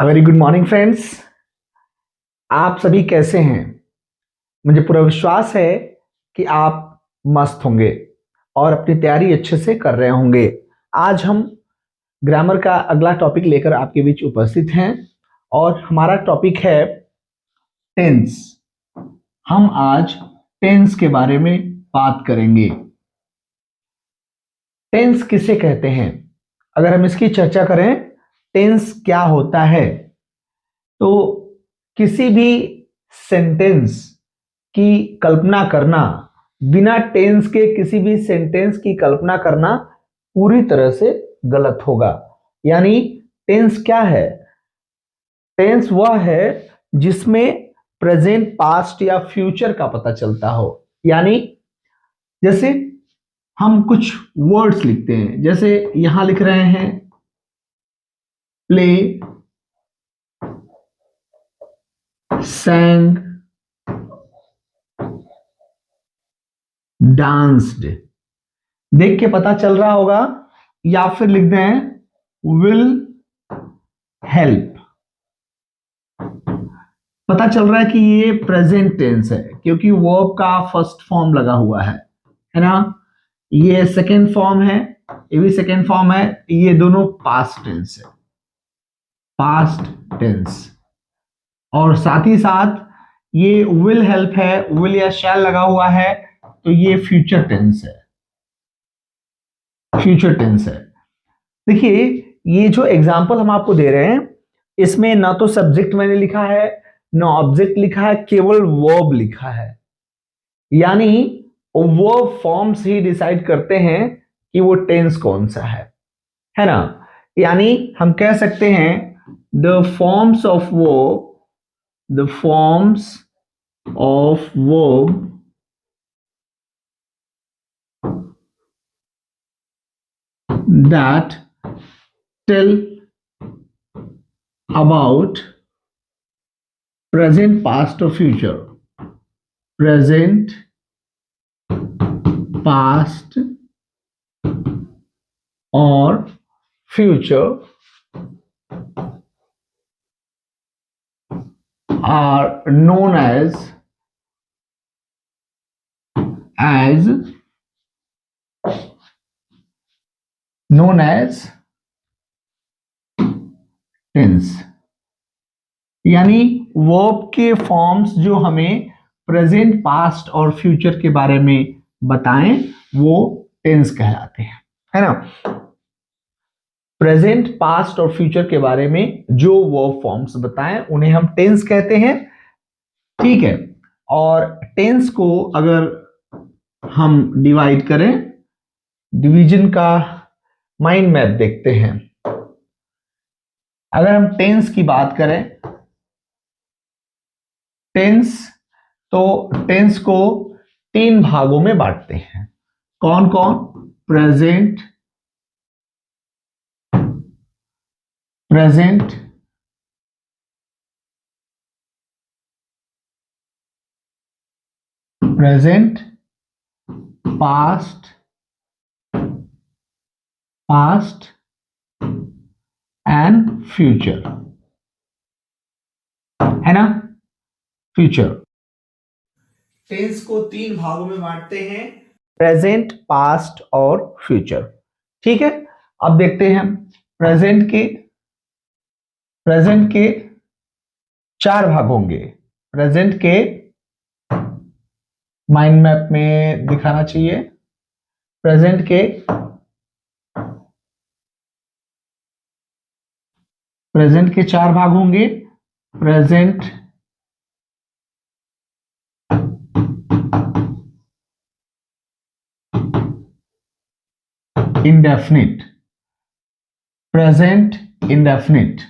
Very good morning friends. आप सभी कैसे हैं? मुझे पूरा विश्वास है कि आप मस्त होंगे और अपनी तैयारी अच्छे से कर रहे होंगे। आज हम ग्रामर का अगला टॉपिक लेकर आपके बीच उपस्थित हैं और हमारा टॉपिक है टेंस। हम आज टेंस के बारे में बात करेंगे। टेंस किसे कहते हैं? अगर हम इसकी चर्चा करें, टेंस क्या होता है, तो किसी भी सेंटेंस की कल्पना करना, बिना टेंस के किसी भी सेंटेंस की कल्पना करना पूरी तरह से गलत होगा। यानी टेंस क्या है? टेंस वह है जिसमें प्रेजेंट, पास्ट या फ्यूचर का पता चलता हो। यानी जैसे हम कुछ वर्ड्स लिखते हैं, जैसे यहां लिख रहे हैं प्ले, sang, डांस्ड। देख के पता चल रहा होगा, या फिर लिख दें विल हेल्प। पता चल रहा है कि ये प्रेजेंट टेंस है क्योंकि वर्ब का फर्स्ट फॉर्म लगा हुआ है ना। ये सेकेंड फॉर्म है, ये भी सेकेंड फॉर्म है, ये दोनों पास्ट टेंस है, पास्ट टेंस। और साथ ही साथ ये विल हेल्प है, विल या शैल लगा हुआ है, तो ये फ्यूचर टेंस है, फ्यूचर टेंस है। देखिए, ये जो एग्जाम्पल हम आपको दे रहे हैं, इसमें ना तो सब्जेक्ट मैंने लिखा है, ना ऑब्जेक्ट लिखा है, केवल वर्ब लिखा है। यानी वर्ब फॉर्म्स ही डिसाइड करते हैं कि वो टेंस कौन सा है ना। यानी हम कह सकते हैं the forms of verb, the forms of verb that tell about present, past or future, present, past or future are known as tense. यानी वर्ब के फॉर्म्स जो हमें प्रेजेंट, पास्ट और फ्यूचर के बारे में बताएं, वो टेंस कहलाते हैं, है ना। प्रेजेंट, पास्ट और फ्यूचर के बारे में जो वर्ब फॉर्म्स बताएं उन्हें हम टेंस कहते हैं, ठीक है। और टेंस को अगर हम डिवाइड करें, डिवीजन का माइंड मैप देखते हैं। अगर हम टेंस की बात करें, टेंस, तो टेंस को 3 भागों में बांटते हैं। कौन कौन? Present, present, present, past, past and future, है ना। फ्यूचर। टेंस को 3 भागों में बांटते हैं, प्रेजेंट, पास्ट और फ्यूचर, ठीक है। अब देखते हैं प्रेजेंट के 4 भाग होंगे। प्रेजेंट के माइंड मैप में दिखाना चाहिए। प्रेजेंट के प्रेजेंट के 4 भाग होंगे। Present indefinite, present indefinite,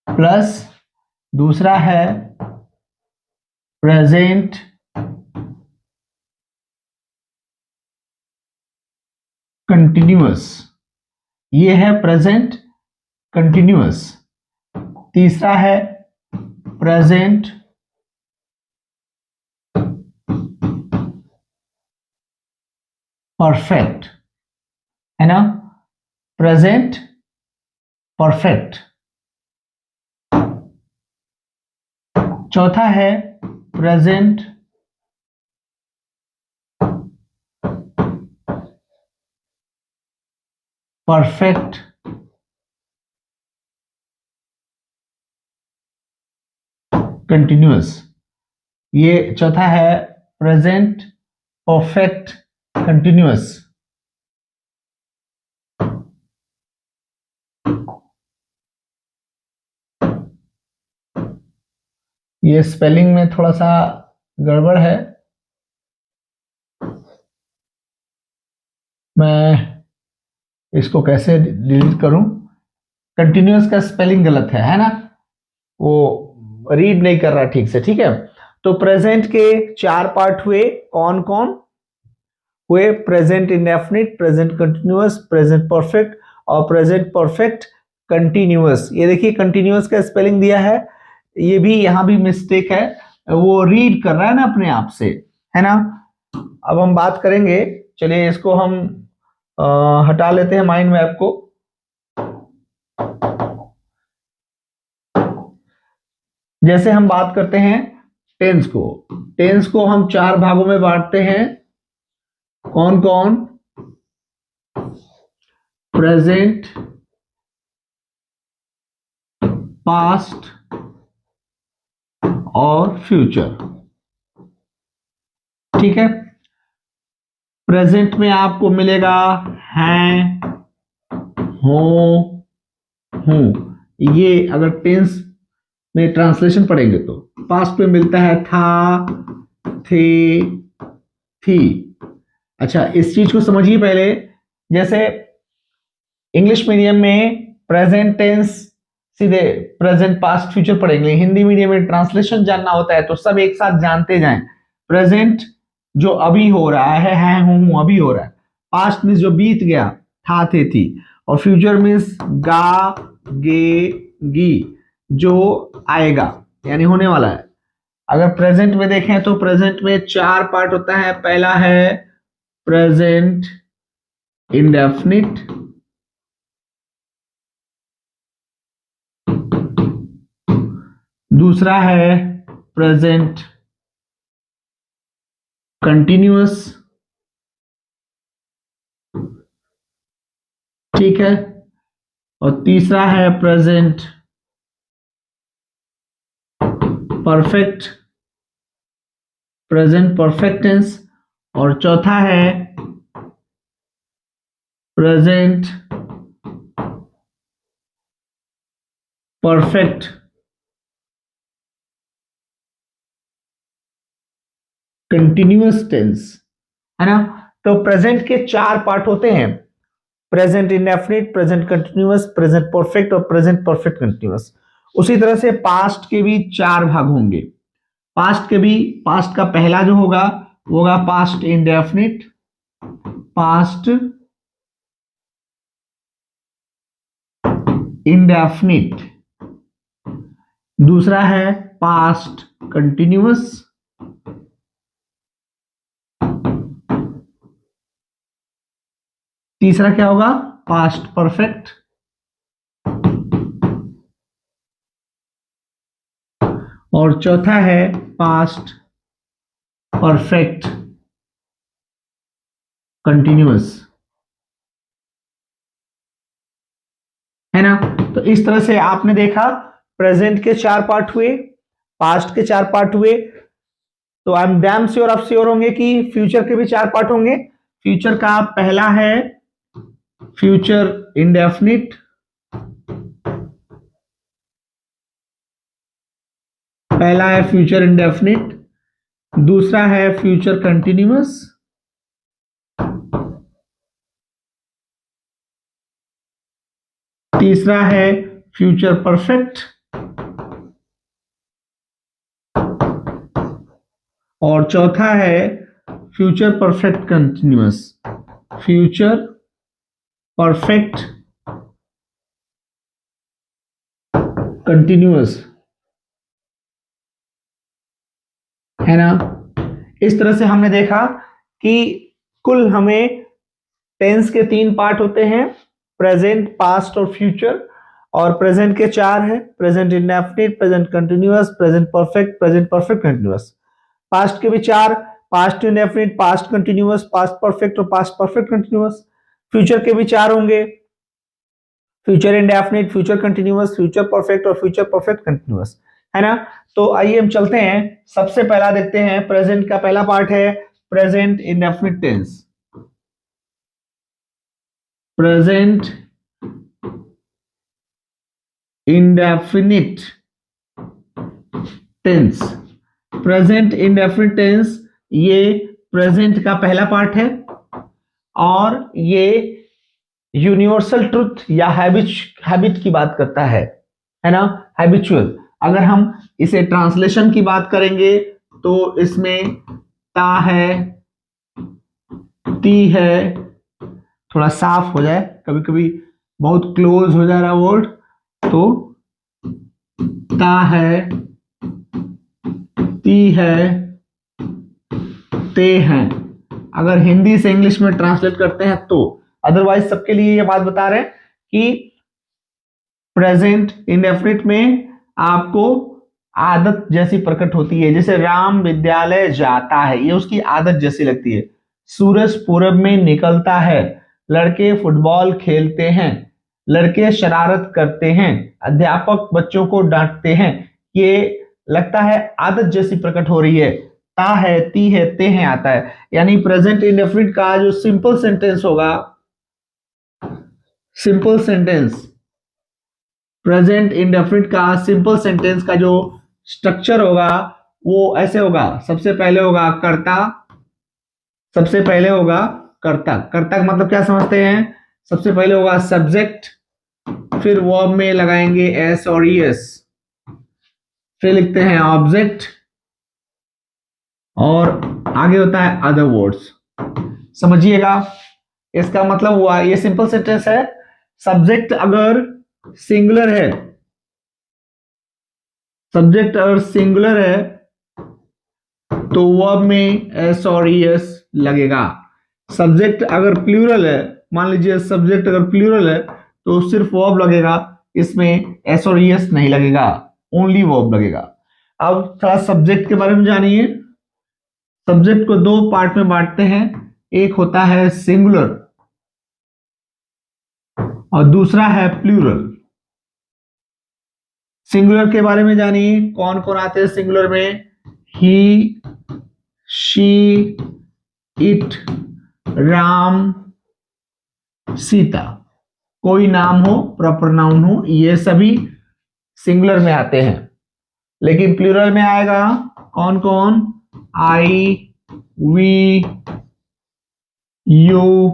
plus दूसरा है प्रेजेंट कंटिन्यूअस, ये है प्रेजेंट कंटिन्यूअस। तीसरा है प्रेजेंट परफेक्ट, है ना। Present perfect. चौथा है प्रेजेंट परफेक्ट कंटिन्यूअस। ये चौथा है प्रेजेंट परफेक्ट कंटिन्यूअस। ये स्पेलिंग में थोड़ा सा गड़बड़ है, मैं इसको कैसे डिलीट करूं। कंटिन्यूअस का स्पेलिंग गलत है ना, वो रीड नहीं कर रहा ठीक से। ठीक है, तो प्रेजेंट के 4 पार्ट हुए, कौन कौन हुए? Present indefinite, present continuous, present perfect और प्रेजेंट परफेक्ट कंटिन्यूअस। ये देखिए कंटिन्यूअस का स्पेलिंग दिया है, ये भी यहां भी मिस्टेक है, वो रीड कर रहा है ना अपने आप से, है ना। अब हम बात करेंगे, चलिए इसको हम हटा लेते हैं माइंड मैप को। जैसे हम बात करते हैं टेंस को, टेंस को हम 4 भागों में बांटते हैं, कौन कौन? प्रेजेंट, पास्ट और फ्यूचर। ठीक है, प्रेजेंट में आपको मिलेगा हैं, हो, हूं। ये अगर टेंस में ट्रांसलेशन पढ़ेंगे तो पास्ट में मिलता है था, थे, थी। अच्छा, इस चीज को समझिए पहले। जैसे इंग्लिश मीडियम में प्रेजेंट टेंस सीधे प्रेजेंट पास्ट फ्यूचर पढ़ेंगे, हिंदी मीडियम में ट्रांसलेशन जानना होता है तो सब एक साथ जानते जाएं। प्रेजेंट जो अभी हो रहा है हूं, अभी हो रहा है। पास्ट मीन्स जो बीत गया, था, थे, थी। और फ्यूचर मीन्स गा, गे, गी, जो आएगा यानी होने वाला है। अगर प्रेजेंट में देखें तो प्रेजेंट में 4 पार्ट होता है। पहला है प्रेजेंट इंडेफिनिट, दूसरा है प्रेजेंट कंटिन्यूअस, ठीक है, और तीसरा है present perfect, present perfect tense, और चौथा है प्रेजेंट परफेक्ट कंटिन्यूअस टेंस, है ना। तो प्रेजेंट के 4 पार्ट होते हैं, present indefinite, present continuous, present perfect और प्रेजेंट परफेक्ट कंटिन्यूअस। उसी तरह से पास्ट के भी 4 भाग होंगे। पास्ट के भी, पास्ट का पहला जो होगा वो होगा पास्ट इंडेफिनिट, पास्ट इंडेफिनिट, दूसरा है पास्ट कंटिन्यूअस, तीसरा क्या होगा? पास्ट परफेक्ट, और चौथा है पास्ट परफेक्ट कंटिन्यूअस, है ना। तो इस तरह से आपने देखा प्रेजेंट के 4 पार्ट हुए, पास्ट के 4 पार्ट हुए, तो आई एम डैम श्योर, आप श्योर होंगे कि फ्यूचर के भी 4 पार्ट होंगे। फ्यूचर का पहला है फ्यूचर इंडेफिनिट, पहला है फ्यूचर इंडेफिनिट, दूसरा है फ्यूचर कंटिन्यूअस, तीसरा है फ्यूचर परफेक्ट, और चौथा है future perfect continuous, future perfect continuous, है ना। इस तरह से हमने देखा कि कुल हमें टेंस के 3 पार्ट होते हैं, प्रेजेंट, पास्ट और फ्यूचर। और प्रेजेंट के 4 है, present indefinite, present continuous, present perfect continuous. Past के भी 4, past indefinite, past continuous, past perfect और पास्ट परफेक्ट कंटिन्यूअस। फ्यूचर के भी 4 होंगे, future indefinite, future continuous, future perfect और फ्यूचर परफेक्ट कंटिन्यूअस, है ना। तो आइए हम चलते हैं, सबसे पहला देखते हैं प्रेजेंट का पहला पार्ट है present indefinite tense. Present indefinite tense, present indefinite tense ये प्रेजेंट का पहला पार्ट है और ये यूनिवर्सल ट्रुथ या हैबिट की बात करता है ना, हैबिचुअल। अगर हम इसे ट्रांसलेशन की बात करेंगे तो इसमें ता है, ती है, थोड़ा साफ हो जाए, कभी कभी बहुत क्लोज हो जा रहा वर्ड, तो ता है, ती है, ते हैं, अगर हिंदी से इंग्लिश में ट्रांसलेट करते हैं तो। अदरवाइज सबके लिए ये बात बता रहे हैं कि प्रेजेंट इंडेफिनिट में आपको आदत जैसी प्रकट होती है, जैसे राम विद्यालय जाता है, ये उसकी आदत जैसी लगती है। सूरज पूरब में निकलता है, लड़के फुटबॉल खेलते हैं, लड़के शरारत करते हैं, अध्यापक बच्चों को डांटते हैं, ये लगता है आदत जैसी प्रकट हो रही है। ता है, ती है, ते हैं आता है, यानी प्रेजेंट इंडेफिनिट का जो सिंपल सेंटेंस होगा, सिंपल सेंटेंस, प्रेजेंट इंडेफिनिट का सिंपल सेंटेंस का जो स्ट्रक्चर होगा वो ऐसे होगा। सबसे पहले होगा कर्ता, सबसे पहले होगा कर्ता, कर्ता का मतलब क्या समझते हैं, सबसे पहले होगा सब्जेक्ट, फिर वर्ब में लगाएंगे एस और ईएस, फिर लिखते हैं ऑब्जेक्ट और आगे होता है अदर वर्ड्स। समझिएगा, इसका मतलब हुआ ये सिंपल सेंटेंस है, सब्जेक्ट अगर सिंगुलर है, सब्जेक्ट अगर सिंगुलर है तो वर्ब में एस और ईएस लगेगा। सब्जेक्ट अगर प्लूरल है, मान लीजिए सब्जेक्ट अगर प्लूरल है तो सिर्फ वर्ब लगेगा, इसमें एस और ईएस नहीं लगेगा, ओनली वर्ब लगेगा। अब थोड़ा सब्जेक्ट के बारे में जानिए। सब्जेक्ट को 2 पार्ट में बांटते हैं, एक होता है सिंगुलर और दूसरा है प्लूरल। सिंगुलर के बारे में जानिए, कौन कौन आते हैं सिंगुलर में, ही, शी, इट, राम, सीता, कोई नाम हो, प्रॉपर नाउन हो, ये सभी सिंगुलर में आते हैं। लेकिन प्लूरल में आएगा कौन कौन, I, we, you,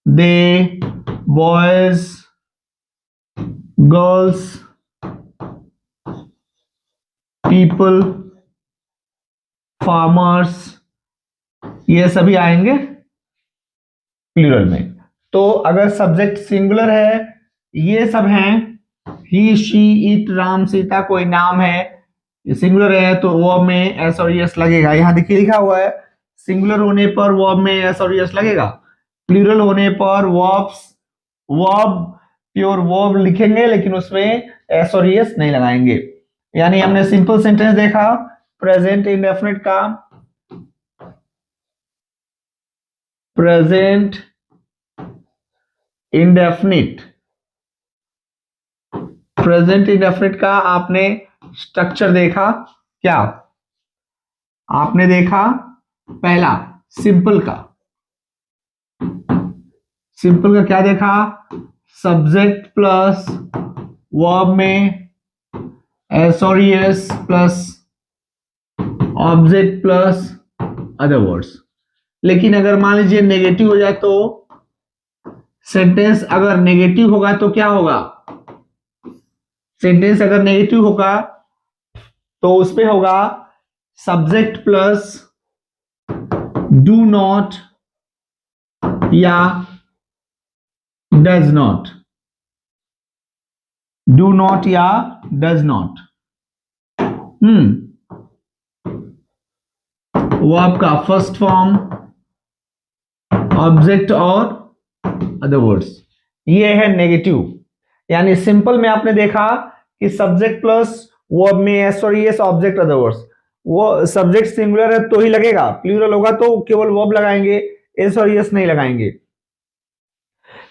they, boys, girls, people, farmers, ये सभी आएंगे प्लूरल में। तो अगर सब्जेक्ट सिंगुलर है, ये सब हैं, ही, शी, इट, राम, सीता, कोई नाम है, ये सिंगुलर है तो वर्ब में एस और एस लगेगा। यहां देखिए लिखा हुआ है, सिंगुलर होने पर वर्ब में एस और एस लगेगा, प्लूरल होने पर वर्ब प्योर वर्ब लिखेंगे लेकिन उसमें एस और एस नहीं लगाएंगे। यानी हमने सिंपल सेंटेंस देखा प्रेजेंट इंडेफिनिट का, प्रेजेंट इंडेफिनिट, प्रेजेंट इंडेफिनिट का आपने स्ट्रक्चर देखा, क्या आपने देखा, पहला सिंपल का, सिंपल का क्या देखा, सब्जेक्ट प्लस वर्ब में एस और S plus object plus other words. लेकिन अगर मान लीजिए नेगेटिव हो जाए तो, सेंटेंस अगर नेगेटिव होगा तो क्या होगा, सेंटेंस अगर नेगेटिव होगा तो उसपे होगा सब्जेक्ट प्लस डू नॉट या डज नॉट, डू नॉट या डज नॉट। वो आपका फर्स्ट फॉर्म, ऑब्जेक्ट और अदर वर्ड्स, ये है नेगेटिव। यानी सिंपल में आपने देखा कि सब्जेक्ट प्लस वर्ब में एस और एस ऑब्जेक्ट अदर वर्ड्स, वो सब्जेक्ट सिंगुलर है तो ही लगेगा, प्लूरल होगा तो केवल वर्ब लगाएंगे, एस और एस नहीं लगाएंगे।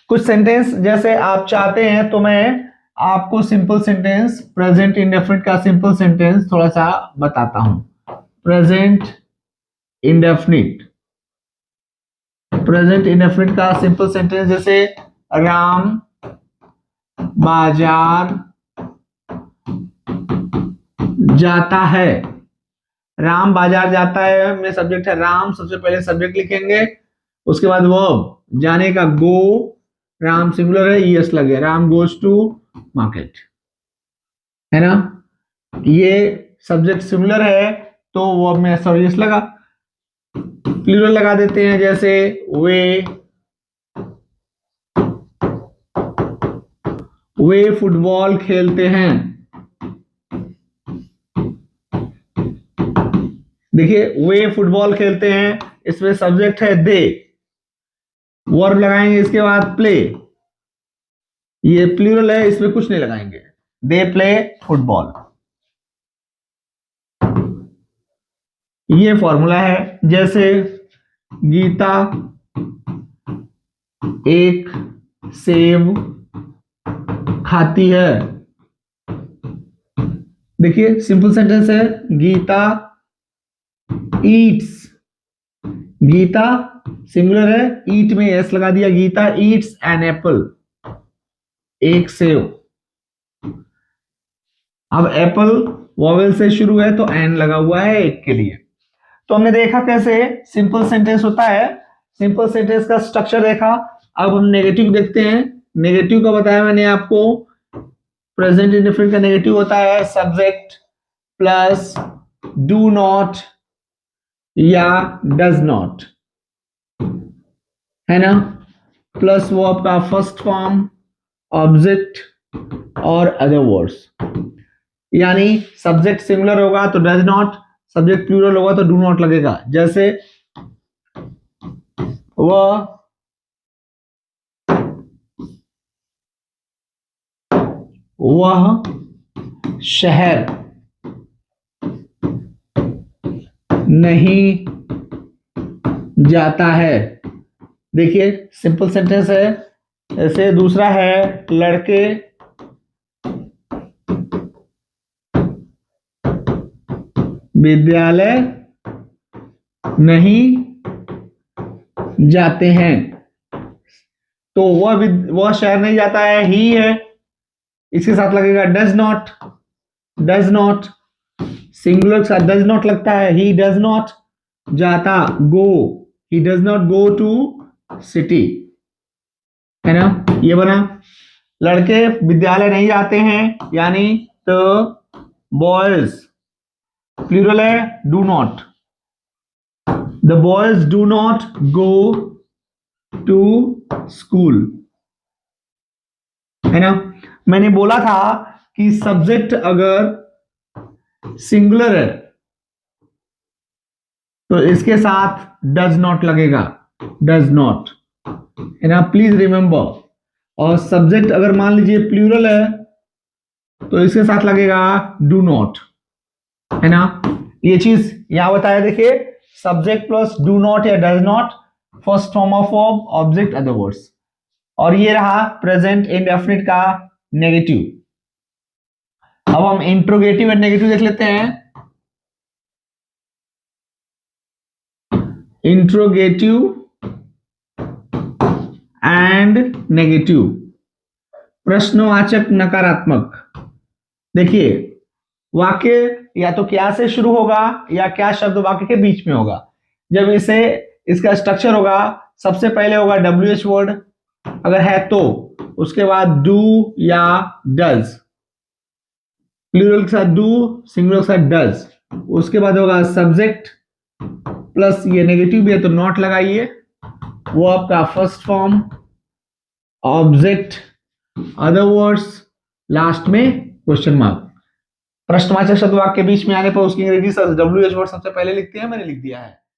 कुछ सेंटेंस जैसे आप चाहते हैं तो मैं आपको सिंपल सेंटेंस प्रेजेंट इंडेफिनिट का सिंपल सेंटेंस थोड़ा सा बताता हूं। प्रेजेंट इंडेफिनिट, प्रेजेंट इंडेफिनिट का सिंपल सेंटेंस जैसे राम बाजार जाता है। राम बाजार जाता है में सब्जेक्ट है राम, सबसे पहले सब्जेक्ट लिखेंगे, उसके बाद वर्ब जाने का गो, राम सिंगुलर है यस लगे, राम गोज टू मार्केट, है ना। ये सब्जेक्ट सिंगुलर है तो वर्ब में एस और यस लगा। प्लूरल लगा देते हैं जैसे वे फुटबॉल खेलते हैं। देखिए वे फुटबॉल खेलते हैं, इसमें सब्जेक्ट है दे, वर्ब लगाएंगे इसके बाद प्ले, ये प्लूरल है इसमें कुछ नहीं लगाएंगे, दे प्ले फुटबॉल। ये फॉर्मूला है जैसे गीता एक सेब खाती है। देखिए सिंपल सेंटेंस है, गीता ईट्स, गीता सिंगुलर है, ईट में एस लगा दिया, गीता ईट्स एन एप्पल, एक सेब। अब एप्पल वॉवेल से शुरू है तो एन लगा हुआ है एक के लिए। तो हमने देखा कैसे सिंपल सेंटेंस होता है, सिंपल सेंटेंस का स्ट्रक्चर देखा। अब हम नेगेटिव देखते हैं। नेगेटिव का बताया मैंने आपको, प्रेजेंट इंडेफिनिट का नेगेटिव होता है सब्जेक्ट प्लस डू नॉट या डज नॉट, है ना, प्लस वर्ब का फर्स्ट फॉर्म ऑब्जेक्ट और अदर वर्ड्स। यानी सब्जेक्ट सिंगुलर होगा तो डज नॉट, सब्जेक्ट प्लूरल होगा तो डू नॉट लगेगा। जैसे वह शहर नहीं जाता है। देखिए सिंपल सेंटेंस है। ऐसे दूसरा है लड़के विद्यालय नहीं जाते हैं, तो वह शहर नहीं जाता है, ही है, इसके साथ लगेगा does not, does not singular के साथ डज नॉट लगता है, ही डज नॉट जाता, go, he does not go to city, है ना। ये बना लड़के विद्यालय नहीं जाते हैं, यानी तो बॉयज प्लूरल है do not, the boys do not go to school, है ना। मैंने बोला था कि सब्जेक्ट अगर सिंगुलर है तो इसके साथ डज नॉट लगेगा, डज नॉट, है ना, प्लीज रिमेंबर। और सब्जेक्ट अगर मान लीजिए प्लूरल है तो इसके साथ लगेगा डू नॉट, है ना। ये चीज यहां बताया, देखिए सब्जेक्ट प्लस डू नॉट या does not, first form of verb object other words. और ये रहा प्रेजेंट इंडेफिनिट का नेगेटिव। अब हम इंट्रोगेटिव एंड नेगेटिव देख लेते हैं। इंट्रोगेटिव एंड नेगेटिव, प्रश्नवाचक नकारात्मक। देखिए वाक्य या तो क्या से शुरू होगा या क्या शब्द वाक्य के बीच में होगा। जब इसे इसका स्ट्रक्चर होगा, सबसे पहले होगा WH वर्ड अगर है तो, उसके बाद डू या डज, प्लूरल के साथ डू, सिंगुलर के साथ डज, उसके बाद होगा सब्जेक्ट प्लस ये नेगेटिव भी है तो नॉट लगाइए, वो आपका first form object other words, last में क्वेश्चन मार्क। प्रश्नवाचक शब्द वाक्य के बीच में आने पर उसकी अंग्रेजी WH वर्ड सबसे पहले लिखते हैं, मैंने लिख दिया है।